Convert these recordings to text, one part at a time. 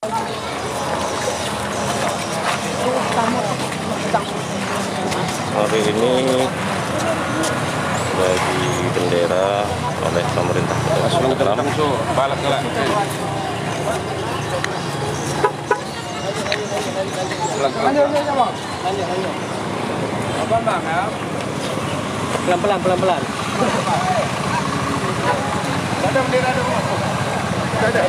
Hari ini bagi bendera oleh pemerintah Kota Salam. Pelan-pelan. Ada bendera ada.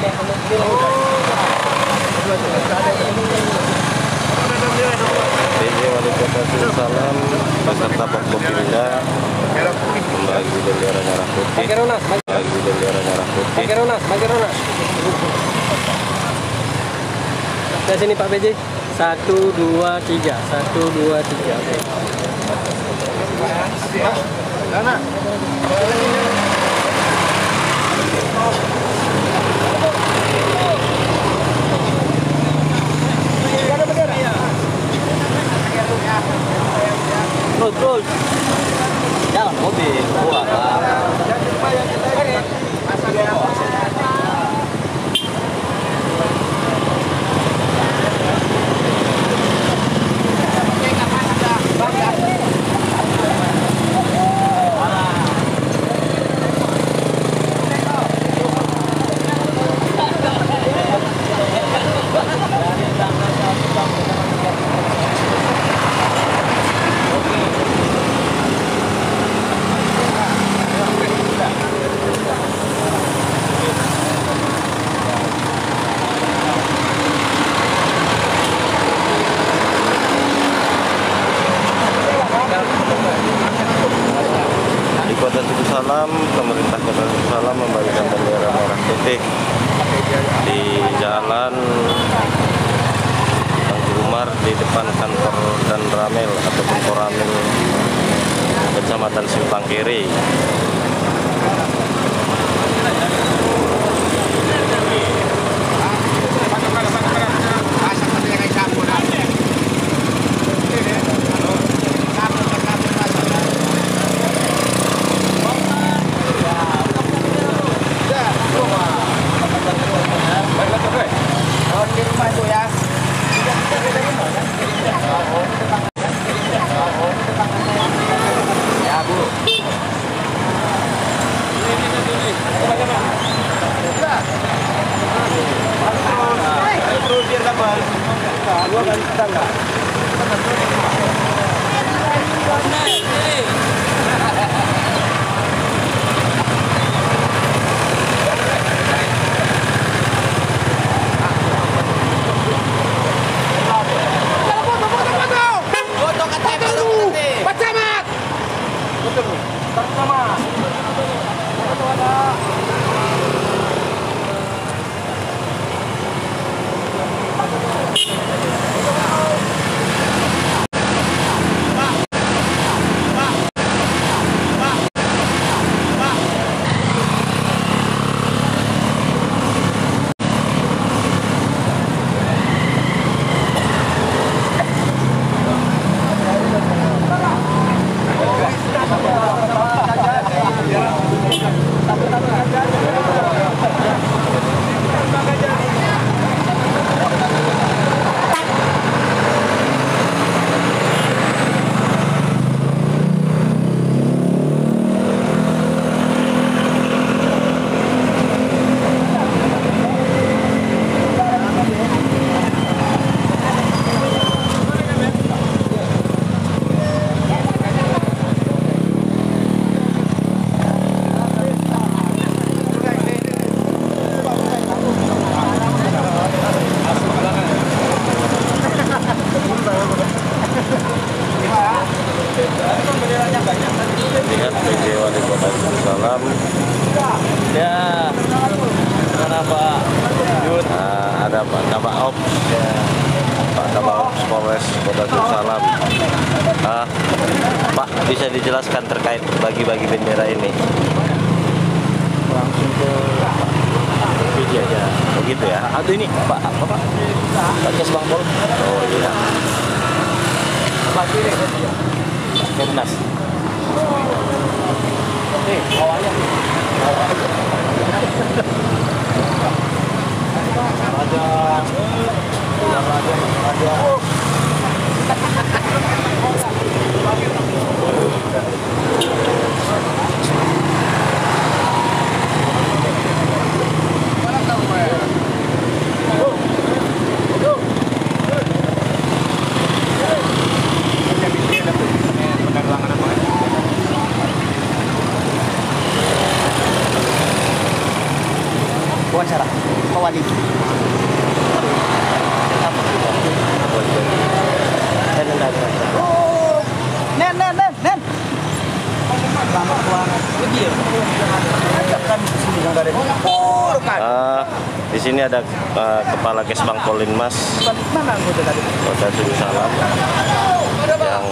PJ Wali Kota Salam beserta Forkopimda membagi bendera merah putih. Bagi bendera merah putih. Dari sini Pak PJ. 1, 2, 3. 1, 2, 3. Oke. Sana. Terus. Jangan mobil. Di Kota Salam, pemerintah Kota Salam membagikan bendera merah putih di jalan Tengku Umar di depan kantor dan Ramil ataupun Koramil Kecamatan Simpang Kiri. Lihat PJ Wali Kota Salam. Ya. Mana Pak? Nah, ada Pak Kabak Ops. Pak Kabak Ops Polres Kota Salam. Pak, bisa dijelaskan terkait bagi-bagi bendera ini? Langsung ke PJ aja. Begitu ya? Atau ini Pak apa Pak? Pak Bang Pol. Oh iya. Pak kiri ya. Kernas. Nih, bawahnya. Wawancara Pak Wali. Nen. Selamat pulang. Di sini ada Kepala Kesbang Polinmas Kota Suku Salam yang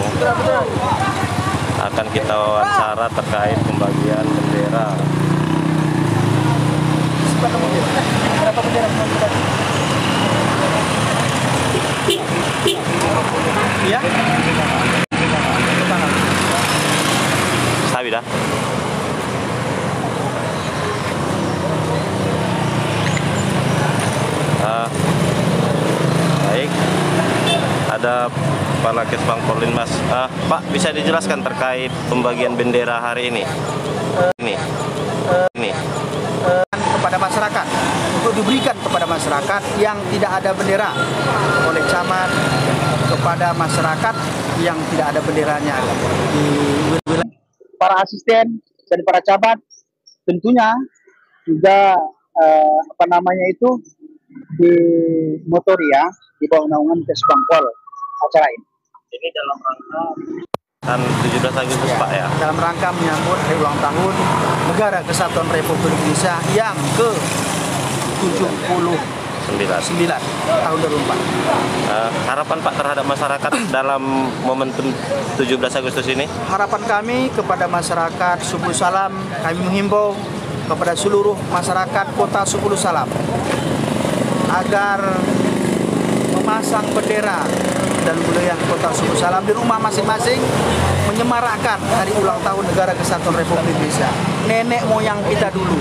akan kita wawancara terkait pembagian bendera. Berapa bendera? Iya. Sabi dah. Baik. Ada Kepala Kesbang Polinmas. Pak, bisa dijelaskan terkait pembagian bendera hari ini? Ini. Kepada masyarakat, untuk diberikan kepada masyarakat yang tidak ada bendera oleh camat, kepada masyarakat yang tidak ada benderanya di wilayah. Para asisten dan para camat tentunya juga di motori ya, di bawah naungan Kesbang Pol acara ini. Ini dalam rangka dan 17 Agustus Pak ya. Dalam rangka menyambut hari ulang tahun Negara Kesatuan Republik Indonesia yang ke-79 tahun 2004. Harapan Pak terhadap masyarakat dalam momentum 17 Agustus ini? Harapan kami kepada masyarakat Suku Salam, kami menghimbau kepada seluruh masyarakat Kota Suku Salam agar memasang bendera dan wilayah Kota Suku Salam di rumah masing-masing, menyemarakkan hari ulang tahun Negara Kesatuan Republik Indonesia. Nenek moyang kita dulu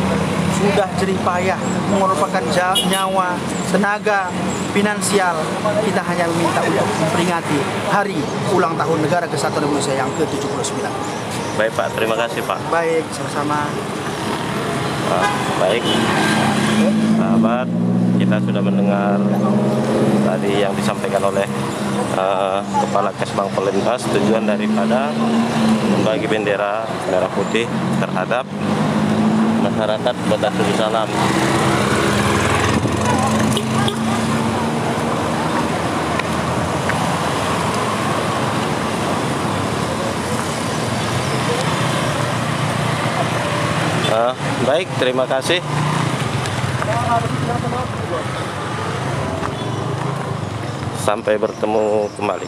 sudah jerih payah mengorbankan nyawa, tenaga, finansial. Kita hanya meminta untuk memperingati hari ulang tahun Negara Kesatuan Republik Indonesia yang ke-79. Baik Pak, terima kasih Pak. Baik, sama-sama. Baik, sahabat, kita sudah mendengar tadi yang disampaikan oleh Kepala Kesbang Polinmas, tujuan daripada membagi bendera merah putih terhadap masyarakat Kota Suku Salam. Baik, terima kasih. Sampai bertemu kembali.